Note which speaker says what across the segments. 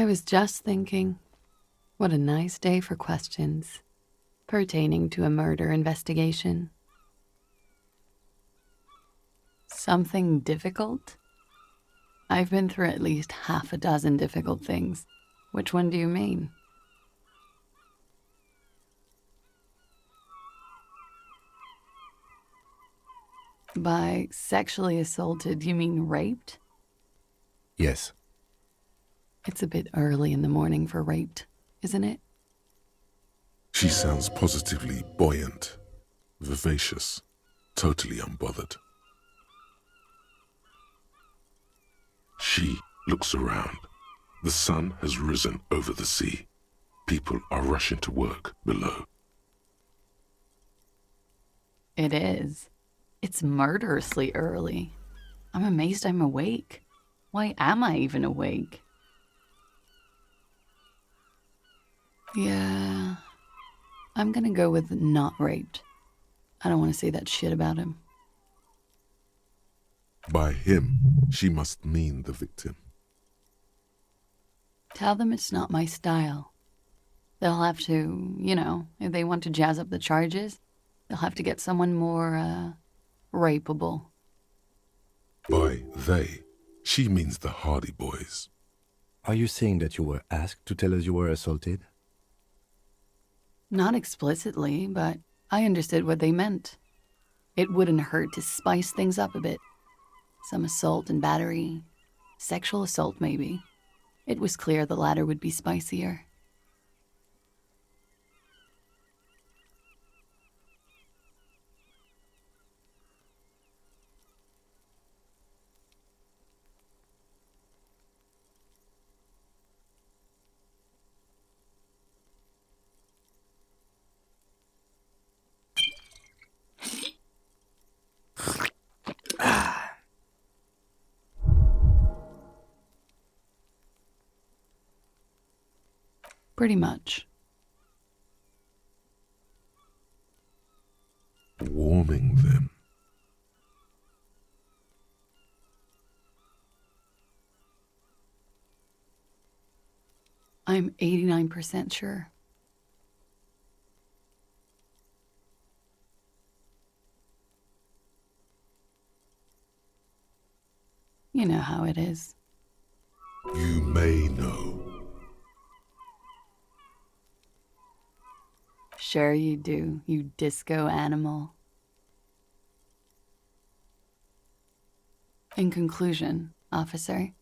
Speaker 1: I was just thinking, what a nice day for questions pertaining to a murder investigation. Something difficult? I've been through at least half a dozen difficult things. Which one do you mean? By sexually assaulted, you mean raped?
Speaker 2: Yes.
Speaker 1: It's a bit early in the morning for raped, isn't it?
Speaker 3: She sounds positively buoyant, vivacious, totally unbothered. She looks around. The sun has risen over the sea. People are rushing to work below.
Speaker 1: It is. It's murderously early. I'm amazed I'm awake. Why am I even awake? Yeah, I'm gonna go with not raped. I don't want to say that shit about him.
Speaker 3: By him, she must mean the victim.
Speaker 1: Tell them it's not my style. They'll have to, if they want to jazz up the charges, they'll have to get someone more, rapeable.
Speaker 3: By they, she means the Hardy Boys.
Speaker 2: Are you saying that you were asked to tell us you were assaulted?
Speaker 1: Not explicitly, but I understood what they meant. It wouldn't hurt to spice things up a bit. Some assault and battery. Sexual assault, maybe. It was clear the latter would be spicier. Pretty much.
Speaker 3: Warming them.
Speaker 1: I'm 89% sure. You know how it is.
Speaker 3: You may know.
Speaker 1: Sure you do, you disco animal. In conclusion, officer,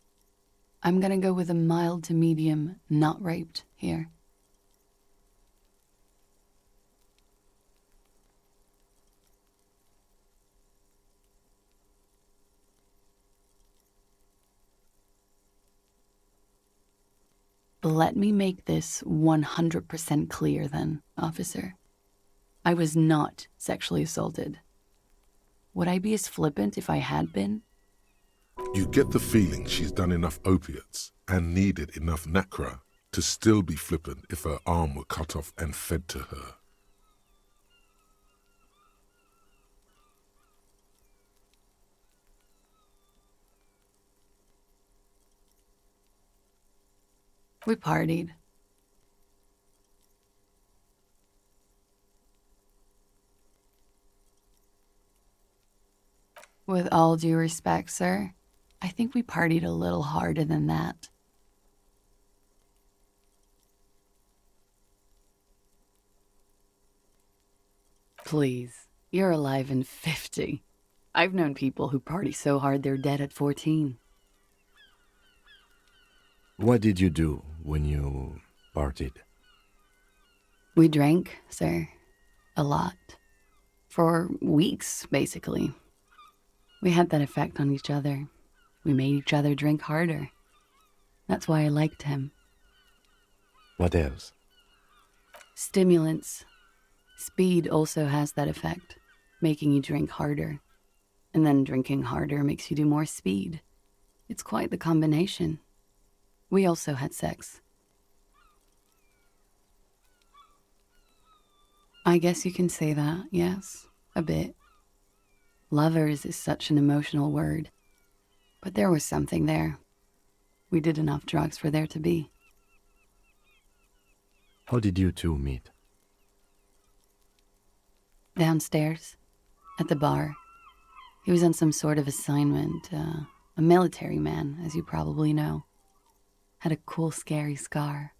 Speaker 1: I'm gonna go with a mild to medium not raped here. Let me make this 100% clear then, officer. I was not sexually assaulted. Would I be as flippant if I had been?
Speaker 3: You get the feeling she's done enough opiates and needed enough nacra to still be flippant if her arm were cut off and fed to her.
Speaker 1: We partied. With all due respect, sir, I think we partied a little harder than that. Please, you're alive in 50. I've known people who party so hard they're dead at 14.
Speaker 2: What did you do when you partied?
Speaker 1: We drank, sir. A lot. For weeks, basically. We had that effect on each other. We made each other drink harder. That's why I liked him.
Speaker 2: What else?
Speaker 1: Stimulants. Speed also has that effect, making you drink harder. And then drinking harder makes you do more speed. It's quite the combination. We also had sex. I guess you can say that, yes, a bit. Lovers is such an emotional word. But there was something there. We did enough drugs for there to be.
Speaker 2: How did you two meet?
Speaker 1: Downstairs, at the bar. He was on some sort of assignment. A military man, as you probably know. Had a cool, scary scar.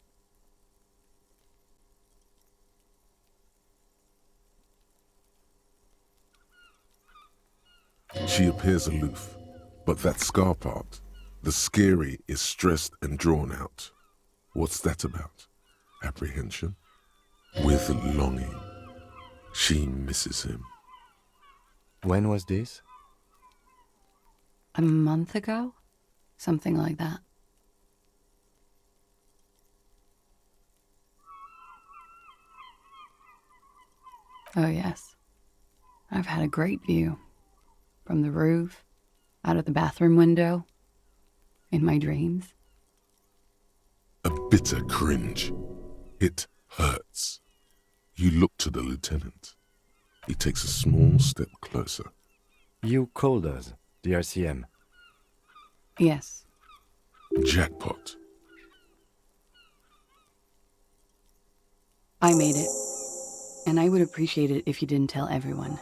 Speaker 3: She appears aloof, but that scar part, the scary, is stressed and drawn out. What's that about? Apprehension? With longing. She misses him.
Speaker 2: When was this?
Speaker 1: A month ago? Something like that. Oh, yes. I've had a great view. From the roof, out of the bathroom window, in my dreams.
Speaker 3: A bitter cringe. It hurts. You look to the lieutenant. He takes a small step closer.
Speaker 2: You called us, the RCM.
Speaker 1: Yes.
Speaker 3: Jackpot.
Speaker 1: I made it. And I would appreciate it if you didn't tell everyone.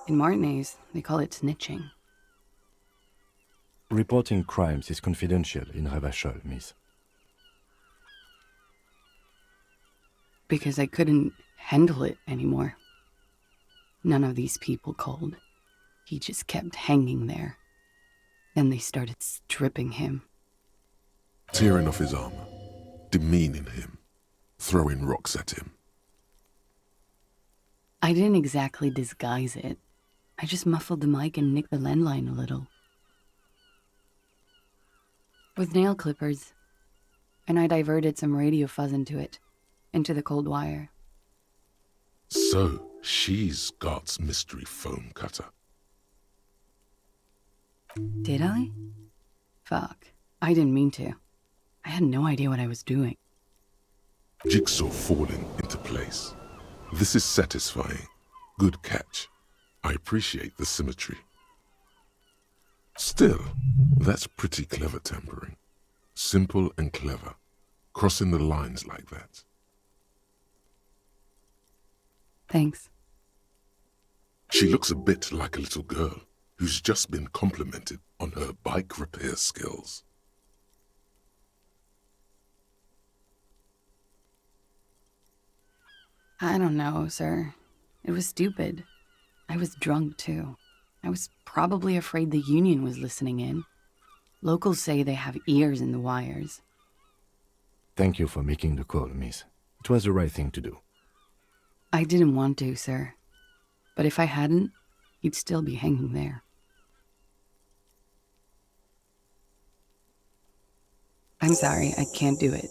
Speaker 1: In Martinez, they call it snitching.
Speaker 2: Reporting crimes is confidential in Revachol, miss.
Speaker 1: Because I couldn't handle it anymore. None of these people called. He just kept hanging there. Then they started stripping him.
Speaker 3: Tearing off his armor. Demeaning him. Throwing rocks at him.
Speaker 1: I didn't exactly disguise it. I just muffled the mic and nicked the landline a little. With nail clippers. And I diverted some radio fuzz into it. Into the cold wire.
Speaker 3: So, she's God's mystery foam cutter.
Speaker 1: Did I? Fuck. I didn't mean to. I had no idea what I was doing.
Speaker 3: Jigsaw falling into place. This is satisfying. Good catch. I appreciate the symmetry. Still, that's pretty clever tampering. Simple and clever. Crossing the lines like that.
Speaker 1: Thanks.
Speaker 3: She looks a bit like a little girl who's just been complimented on her bike repair skills.
Speaker 1: I don't know, sir. It was stupid. I was drunk, too. I was probably afraid the union was listening in. Locals say they have ears in the wires.
Speaker 2: Thank you for making the call, miss. It was the right thing to do.
Speaker 1: I didn't want to, sir. But if I hadn't, he'd still be hanging there. I'm sorry, I can't do it.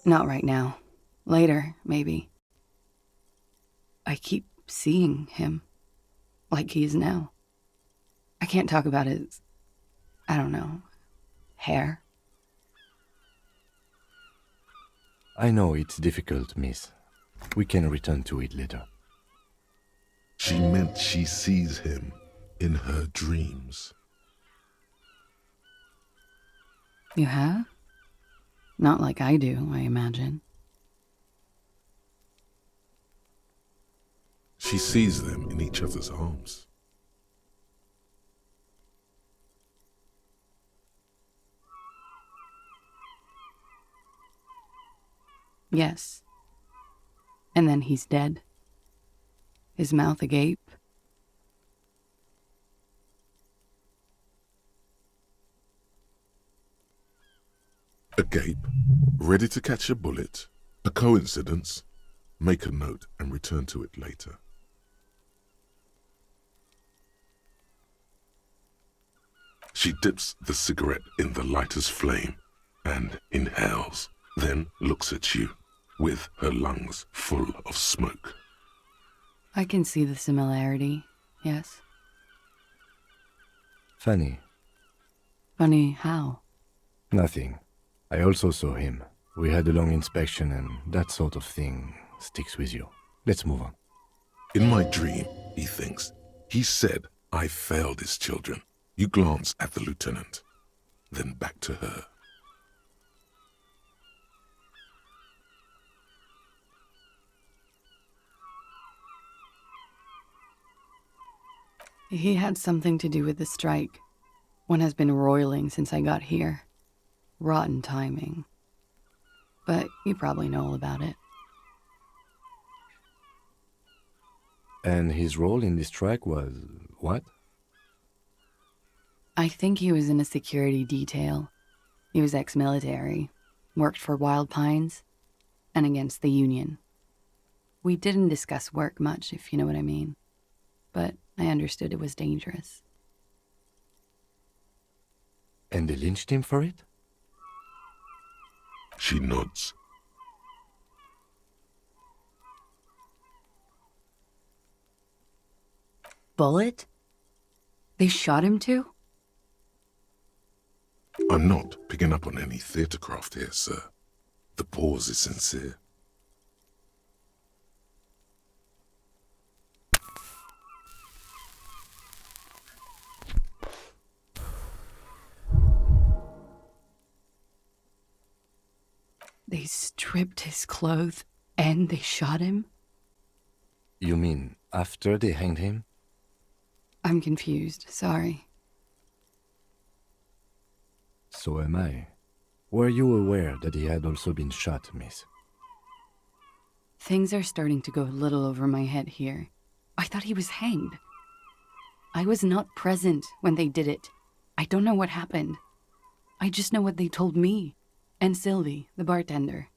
Speaker 1: Not right now. Later, maybe. I keep seeing him. Like he is now. I can't talk about his, I don't know, hair.
Speaker 2: I know it's difficult, miss. We can return to it later.
Speaker 3: She meant she sees him in her dreams.
Speaker 1: You have? Not like I do, I imagine.
Speaker 3: She sees them in each other's arms.
Speaker 1: Yes. And then he's dead. His mouth agape.
Speaker 3: Agape, ready to catch a bullet. A coincidence. Make a note and return to it later. She dips the cigarette in the lighter's flame and inhales, then looks at you with her lungs full of smoke.
Speaker 1: I can see the similarity, yes.
Speaker 2: Funny.
Speaker 1: Funny how?
Speaker 2: Nothing. I also saw him. We had a long inspection and that sort of thing sticks with you. Let's move on.
Speaker 3: In my dream, he thinks, he said, I failed his children. You glance at the lieutenant, then back to her.
Speaker 1: He had something to do with the strike. One has been roiling since I got here. Rotten timing. But you probably know all about it.
Speaker 2: And his role in this strike was what?
Speaker 1: I think he was in a security detail. He was ex-military, worked for Wild Pines, and against the Union. We didn't discuss work much, if you know what I mean. But I understood it was dangerous.
Speaker 2: And they lynched him for it?
Speaker 3: She nods.
Speaker 1: Bullet? They shot him too?
Speaker 3: I'm not picking up on any theatrecraft here, sir. The pause is sincere.
Speaker 1: They stripped his clothes and they shot him?
Speaker 2: You mean after they hanged him?
Speaker 1: I'm confused, sorry.
Speaker 2: So am I. Were you aware that he had also been shot, miss?
Speaker 1: Things are starting to go a little over my head here. I thought he was hanged. I was not present when they did it. I don't know what happened. I just know what they told me. And Sylvie, the bartender.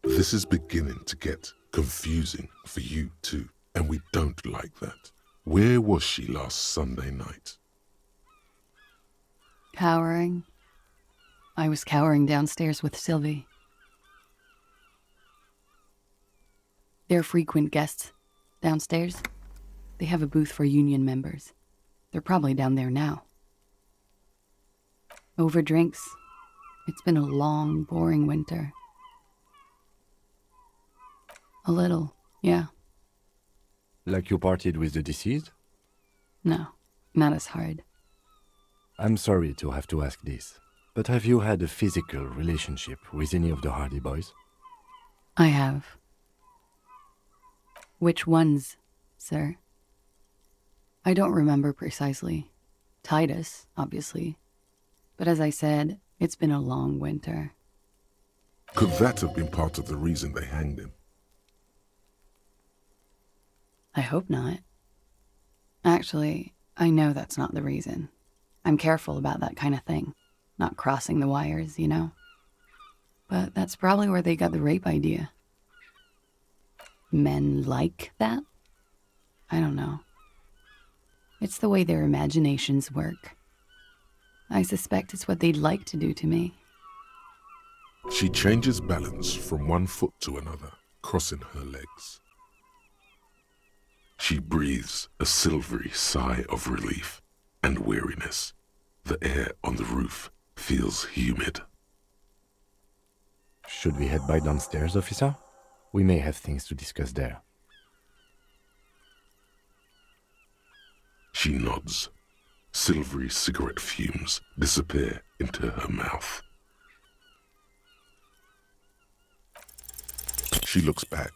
Speaker 3: This is beginning to get confusing for you too, and we don't like that. Where was she last Sunday night?
Speaker 1: Cowering. I was cowering downstairs with Sylvie. They're frequent guests. Downstairs, they have a booth for union members. They're probably down there now. Over drinks. It's been a long, boring winter. A little, yeah.
Speaker 2: Like you partied with the deceased?
Speaker 1: No, not as hard.
Speaker 2: I'm sorry to have to ask this, but have you had a physical relationship with any of the Hardy Boys?
Speaker 1: I have. Which ones, sir? I don't remember precisely. Titus, obviously. But as I said, it's been a long winter.
Speaker 3: Could that have been part of the reason they hanged him?
Speaker 1: I hope not. Actually, I know that's not the reason. I'm careful about that kind of thing. Not crossing the wires, you know? But that's probably where they got the rape idea. Men like that? I don't know. It's the way their imaginations work. I suspect it's what they'd like to do to me.
Speaker 3: She changes balance from one foot to another, crossing her legs. She breathes a silvery sigh of relief and weariness. The air on the roof feels humid.
Speaker 2: Should we head back downstairs, officer? We may have things to discuss there.
Speaker 3: She nods. Silvery cigarette fumes disappear into her mouth. She looks back.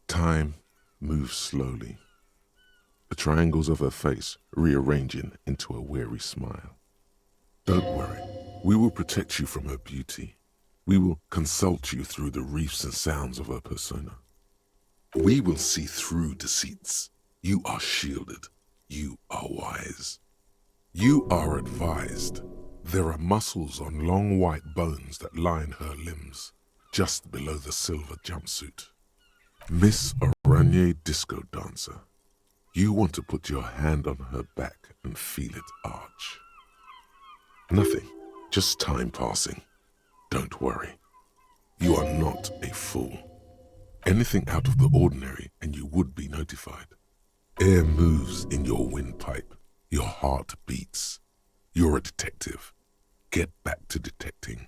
Speaker 3: Time moves slowly. The triangles of her face rearranging into a weary smile. Don't worry. We will protect you from her beauty. We will consult you through the reefs and sounds of her persona. We will see through deceits. You are shielded. You are wise. You are advised. There are muscles on long white bones that line her limbs, just below the silver jumpsuit. Miss Araignée Disco Dancer, you want to put your hand on her back and feel it arch. Nothing, just time passing. Don't worry. You are not a fool. Anything out of the ordinary and you would be notified. Air moves in your windpipe. Your heart beats. You're a detective. Get back to detecting.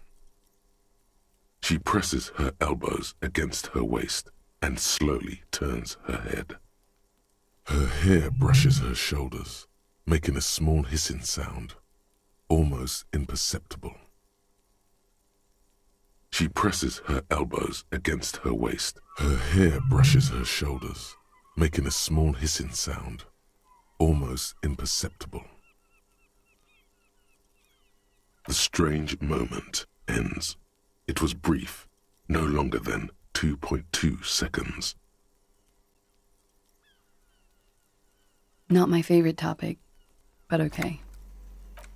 Speaker 3: She presses her elbows against her waist and slowly turns her head. Her hair brushes her shoulders, making a small hissing sound, almost imperceptible. She presses her elbows against her waist. Her hair brushes her shoulders, making a small hissing sound, almost imperceptible. The strange moment ends. It was brief, no longer than 2.2 seconds.
Speaker 1: Not my favorite topic, but okay.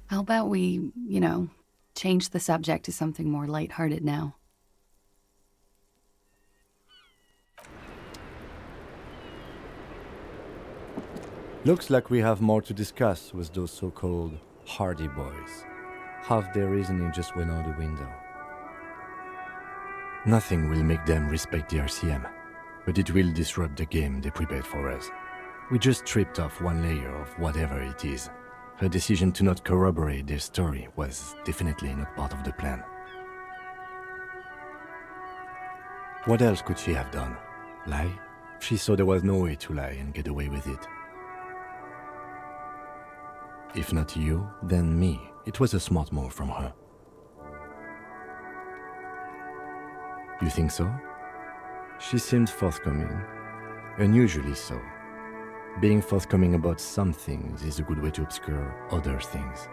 Speaker 1: How about we, change the subject to something more lighthearted now?
Speaker 2: Looks like we have more to discuss with those so-called Hardy Boys. Half their reasoning just went out the window. Nothing will make them respect the RCM, but it will disrupt the game they prepared for us. We just stripped off one layer of whatever it is. Her decision to not corroborate their story was definitely not part of the plan. What else could she have done? Lie? She saw there was no way to lie and get away with it. If not you, then me. It was a smart move from her. You think so? She seemed forthcoming. Unusually so. Being forthcoming about some things is a good way to obscure other things.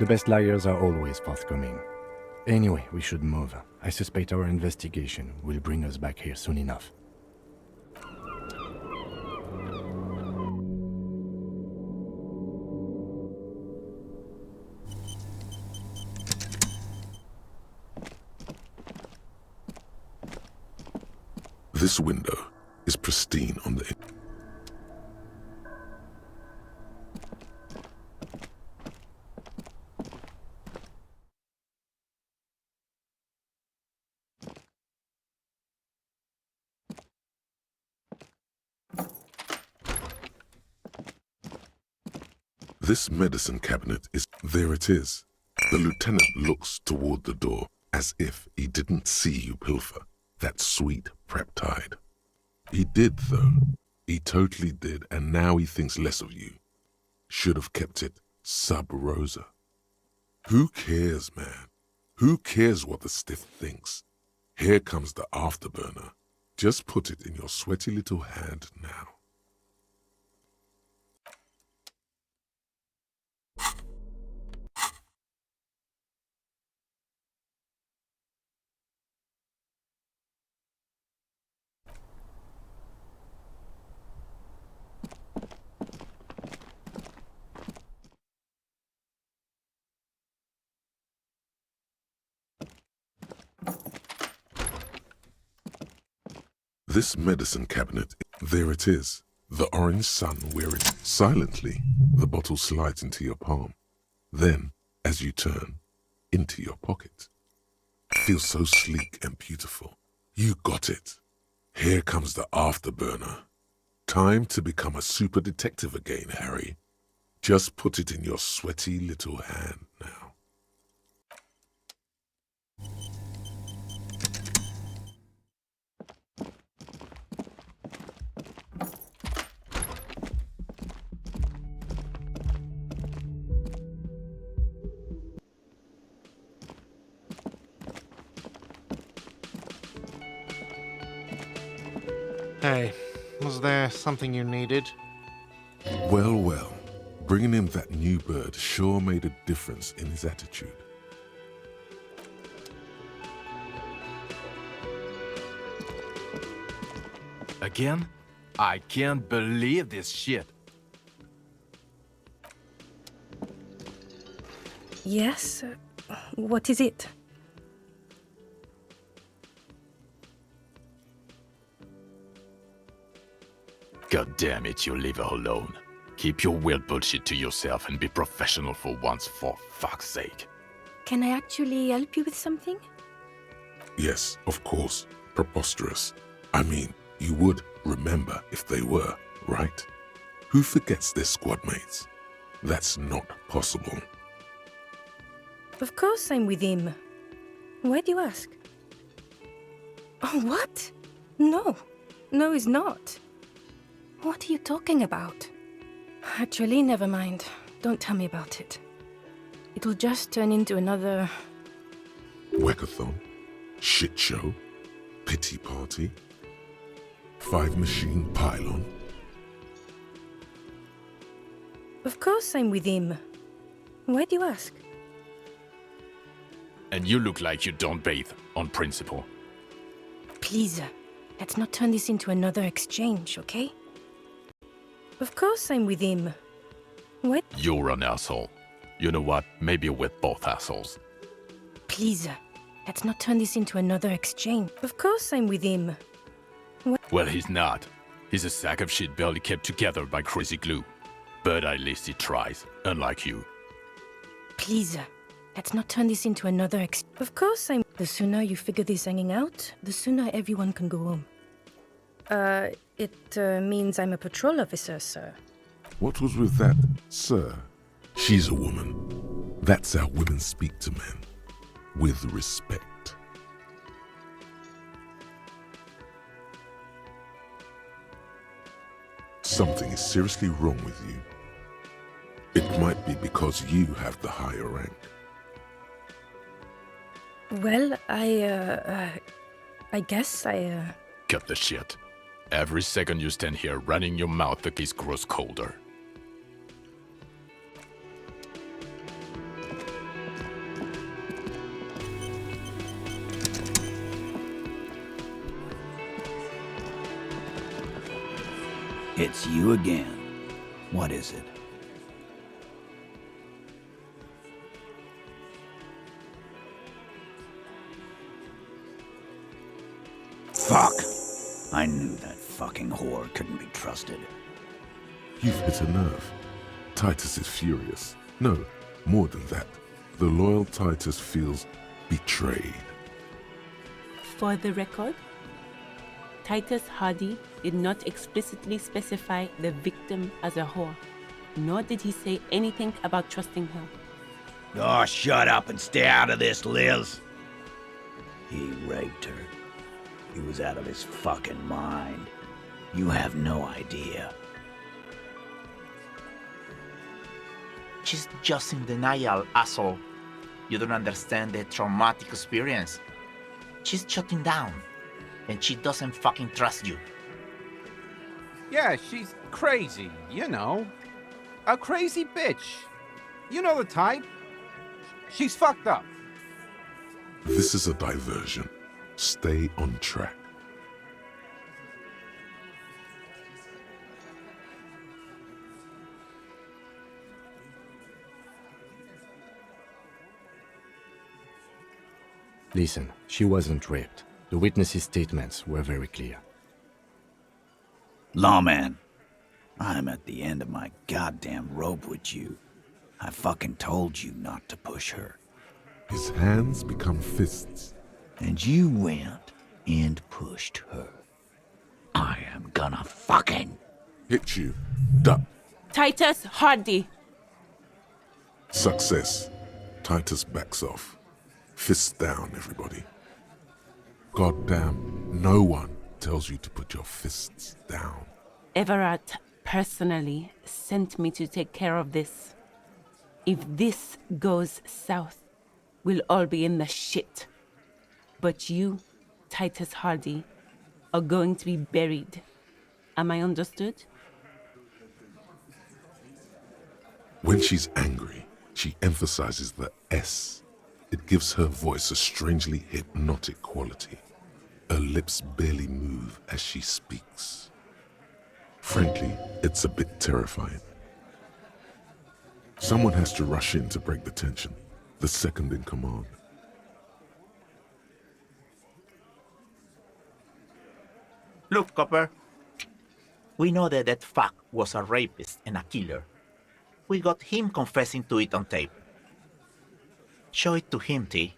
Speaker 2: The best liars are always forthcoming. Anyway, we should move. I suspect our investigation will bring us back here soon enough.
Speaker 3: This window is pristine on the... This medicine cabinet is... There it is. The lieutenant looks toward the door as if he didn't see you pilfer that sweet peptide. He did, though. He totally did, and now he thinks less of you. Should have kept it sub rosa. Who cares, man? Who cares what the stiff thinks? Here comes the afterburner. Just put it in your sweaty little hand now. This medicine cabinet, there it is. The orange sun wearing silently. The bottle slides into your palm. Then, as you turn, into your pocket. Feels so sleek and beautiful. You got it. Here comes the afterburner. Time to become a super detective again, Harry. Just put it in your sweaty little hand now.
Speaker 4: Hey, was there something you needed?
Speaker 3: Well, well. Bringing him that new bird sure made a difference in his attitude.
Speaker 5: Again? I can't believe this shit.
Speaker 6: Yes? What is it?
Speaker 5: God damn it, you leave her alone. Keep your weird bullshit to yourself and be professional for once, for fuck's sake.
Speaker 6: Can I actually help you with something?
Speaker 3: Yes, of course. Preposterous. I mean, you would remember if they were, right? Who forgets their squad mates? That's not possible.
Speaker 6: Of course I'm with him. Why do you ask? Oh, what? No. No, he's not. What are you talking about? Actually, never mind. Don't tell me about it. It will just turn into another...
Speaker 3: Whackathon? Shit show? Pity party? 5 machine pylon?
Speaker 6: Of course I'm with him. Why do you ask?
Speaker 5: And you look like you don't bathe, on principle.
Speaker 6: Please, let's not turn this into another exchange, okay? Of course I'm with him. Why?
Speaker 5: You're an asshole. You know what? Maybe we're both assholes.
Speaker 6: Please, let's not turn this into another exchange. Of course I'm with him.
Speaker 5: Well, he's not. He's a sack of shit barely kept together by crazy glue. But at least he tries, unlike you.
Speaker 6: Please, let's not turn this into another Of course I'm... The sooner you figure this hanging out, the sooner everyone can go home. It means I'm a patrol officer, sir.
Speaker 3: What was with that, sir? She's a woman. That's how women speak to men. With respect. Something is seriously wrong with you. It might be because you have the higher rank.
Speaker 6: Well, I guess I.
Speaker 5: Cut the shit. Every second you stand here running your mouth, the kiss grows colder.
Speaker 7: It's you again. What is it? Fuck! I knew that fucking whore couldn't be trusted.
Speaker 3: You've hit a nerve. Titus is furious. No, more than that. The loyal Titus feels betrayed.
Speaker 8: For the record, Titus Hardy did not explicitly specify the victim as a whore, nor did he say anything about trusting her.
Speaker 7: Oh, shut up and stay out of this, Liz. He raped her. He was out of his fucking mind. You have no idea.
Speaker 9: She's just in denial, asshole. You don't understand the traumatic experience. She's shutting down, and she doesn't fucking trust you.
Speaker 10: Yeah, she's crazy, you know. A crazy bitch. You know the type. She's fucked up.
Speaker 3: This is a diversion. Stay on track.
Speaker 2: Listen, she wasn't raped. The witnesses' statements were very clear.
Speaker 7: Lawman, I'm at the end of my goddamn rope with you. I fucking told you not to push her.
Speaker 3: His hands become fists.
Speaker 7: And you went and pushed her. I am gonna fucking...
Speaker 3: Hit you. Duck.
Speaker 8: Titus Hardy!
Speaker 3: Success. Titus backs off. Fists down, everybody. Goddamn, no one tells you to put your fists down.
Speaker 8: Everett personally sent me to take care of this. If this goes south, we'll all be in the shit. But you, Titus Hardy, are going to be buried. Am I understood?
Speaker 3: When she's angry, she emphasizes the S. It gives her voice a strangely hypnotic quality. Her lips barely move as she speaks. Frankly, it's a bit terrifying. Someone has to rush in to break the tension. The second in command.
Speaker 9: Look, Copper. We know that that fuck was a rapist and a killer. We got him confessing to it on tape. Show it to him, T.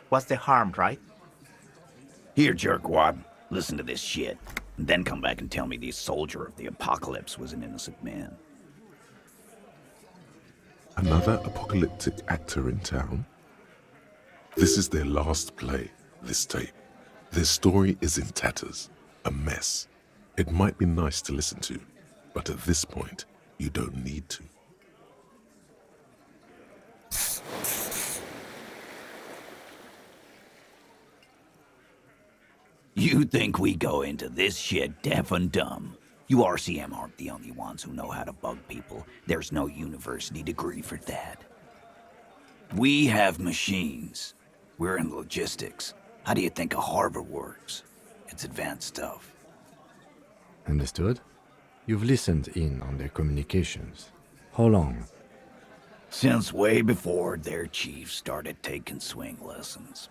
Speaker 9: What's the harm, right?
Speaker 7: Here, jerkwad, listen to this shit. And then come back and tell me the soldier of the apocalypse was an innocent man.
Speaker 3: Another apocalyptic actor in town? This is their last play, this tape. Their story is in tatters, a mess. It might be nice to listen to, but at this point, you don't need to.
Speaker 7: You think we go into this shit deaf and dumb? You RCM aren't the only ones who know how to bug people. There's no university degree for that. We have machines. We're in logistics. How do you think a harbor works? It's advanced stuff.
Speaker 2: Understood? You've listened in on their communications. How long?
Speaker 7: Since way before their chief started taking swing lessons.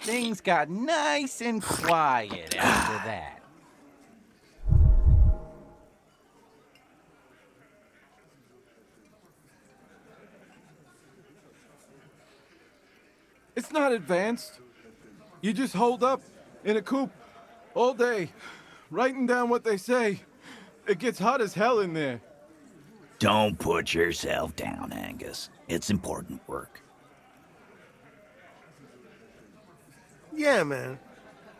Speaker 10: Things got nice and quiet after that.
Speaker 11: It's not advanced. You just hold up in a coop all day, writing down what they say. It gets hot as hell in there.
Speaker 7: Don't put yourself down, Angus. It's important work.
Speaker 12: Yeah, man.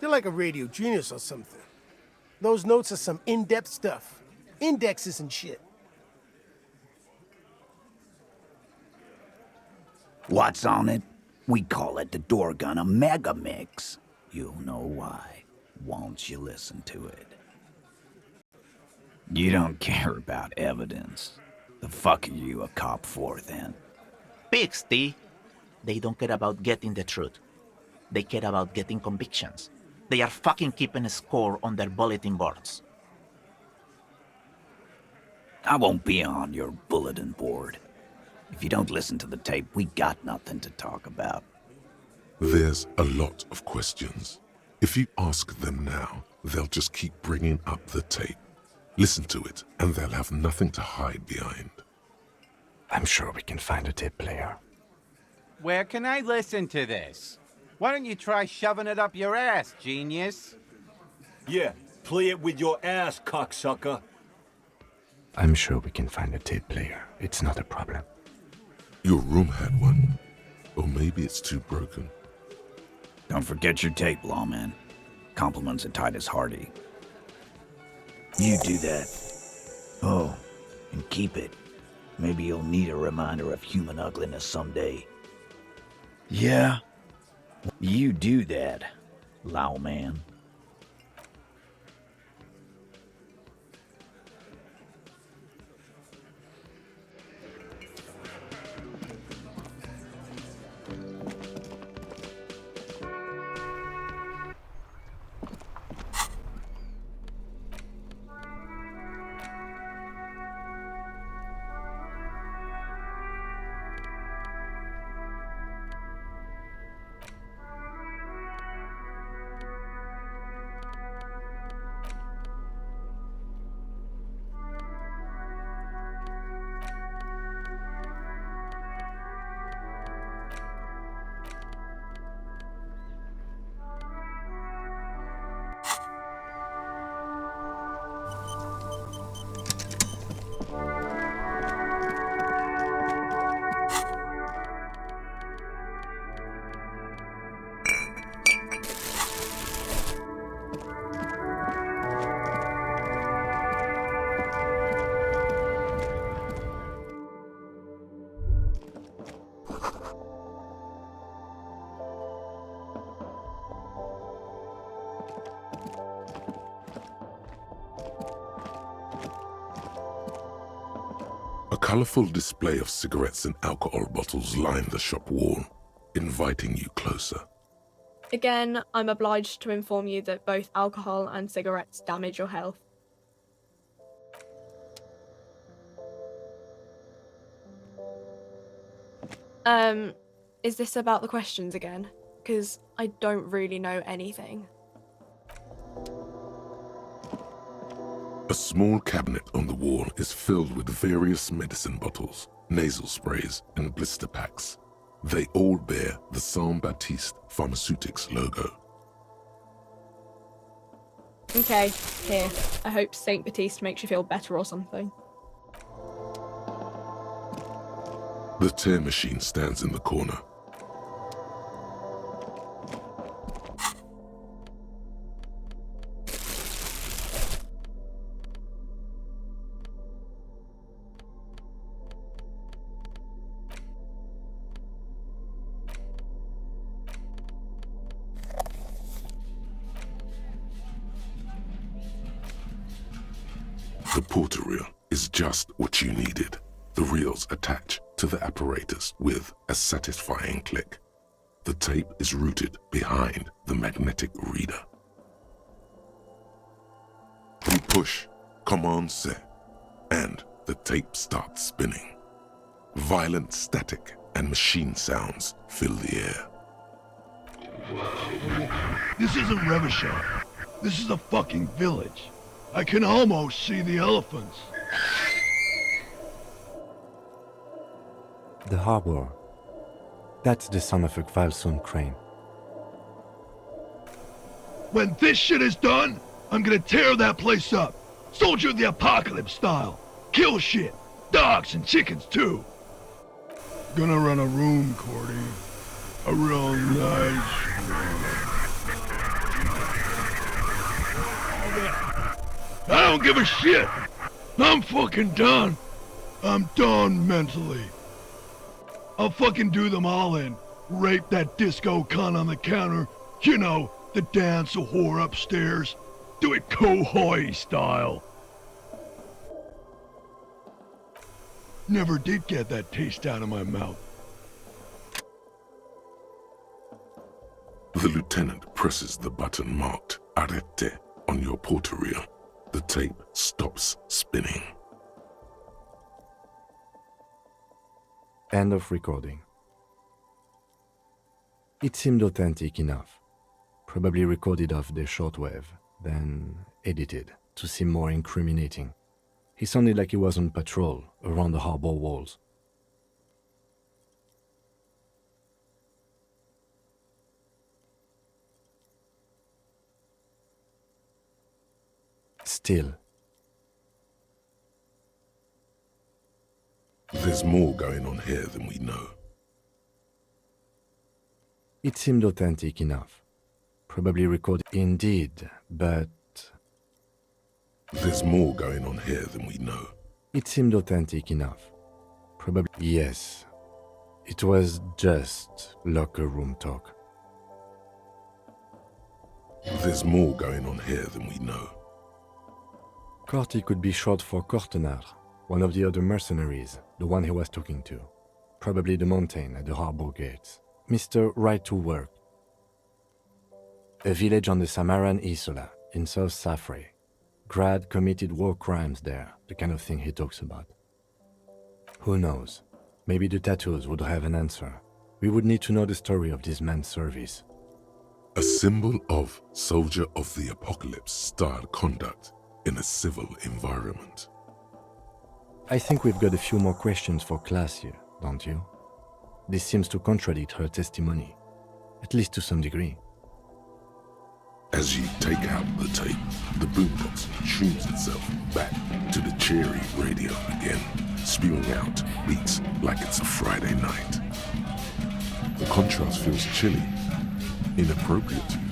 Speaker 12: You're like a radio genius or something. Those notes are some in-depth stuff. Indexes and shit.
Speaker 7: What's on it? We call it the Dorgun a mega mix. You'll know why once you listen to it. You don't care about evidence. The fuck are you a cop for, then?
Speaker 9: Pigs, T. They don't care about getting the truth. They care about getting convictions. They are fucking keeping a score on their bulletin boards.
Speaker 7: I won't be on your bulletin board. If you don't listen to the tape, we got nothing to talk about.
Speaker 3: There's a lot of questions. If you ask them now, they'll just keep bringing up the tape. Listen to it, and they'll have nothing to hide behind.
Speaker 2: I'm sure we can find a tape player.
Speaker 10: Where can I listen to this? Why don't you try shoving it up your ass, genius?
Speaker 13: Yeah, play it with your ass, cocksucker.
Speaker 2: I'm sure we can find a tape player. It's not a problem.
Speaker 3: Your room had one. Or maybe it's too broken.
Speaker 7: Don't forget your tape, lawman. Compliments of Titus Hardy. You do that. Oh, and keep it. Maybe you'll need a reminder of human ugliness someday. Yeah, you do that, lawman.
Speaker 3: A colorful display of cigarettes and alcohol bottles lined the shop wall, inviting you closer.
Speaker 14: Again, I'm obliged to inform you that both alcohol and cigarettes damage your health. Is this about the questions again? Because I don't really know anything.
Speaker 3: A small cabinet on the wall is filled with various medicine bottles, nasal sprays, and blister packs. They all bear the Saint Baptiste Pharmaceutics logo.
Speaker 14: Okay, here. I hope Saint Baptiste makes you feel better or something.
Speaker 3: The tear machine stands in the corner. The porter reel is just what you needed. The reels attach to the apparatus with a satisfying click. The tape is routed behind the magnetic reader. You push Command C, and the tape starts spinning. Violent static and machine sounds fill the air.
Speaker 15: This isn't Revachol. This is a fucking village. I can almost see the elephants.
Speaker 2: The harbor. That's the sound of a Kvalson crane.
Speaker 15: When this shit is done, I'm gonna tear that place up. Soldier of the Apocalypse style. Kill shit. Dogs and chickens too. Gonna run a room, Cordy. A real nice I don't give a shit. I'm fucking done. I'm done mentally. I'll fucking do them all in. Rape that disco cunt on the counter. You know, the dance a whore upstairs. Do it Kohoi style. Never did get that taste out of my mouth.
Speaker 3: The lieutenant presses the button marked Arrête on your porter reel. The tape stops spinning.
Speaker 2: End of recording. It seemed authentic enough. Probably recorded off the shortwave, then edited to seem more incriminating. He sounded like he was on patrol around the harbor walls. Still.
Speaker 3: There's more going on here than we know.
Speaker 2: It seemed authentic enough. Probably recorded indeed, but...
Speaker 3: There's more going on here than we know.
Speaker 2: It seemed authentic enough. Probably... Yes. It was just locker room talk.
Speaker 3: There's more going on here than we know.
Speaker 2: Corty could be short for Cortenard, one of the other mercenaries, the one he was talking to. Probably the mountain at the harbor gates. Mr. Right to Work. A village on the Samaran Isola, in South Safre. Grad committed war crimes there, the kind of thing he talks about. Who knows? Maybe the tattoos would have an answer. We would need to know the story of this man's service.
Speaker 3: A symbol of soldier of the apocalypse style conduct in a civil environment.
Speaker 2: I think we've got a few more questions for class here, don't you? This seems to contradict her testimony, at least to some degree.
Speaker 3: As you take out the tape, the boombox tunes itself back to the cheery radio again, spewing out beats like it's a Friday night. The contrast feels chilly, inappropriate.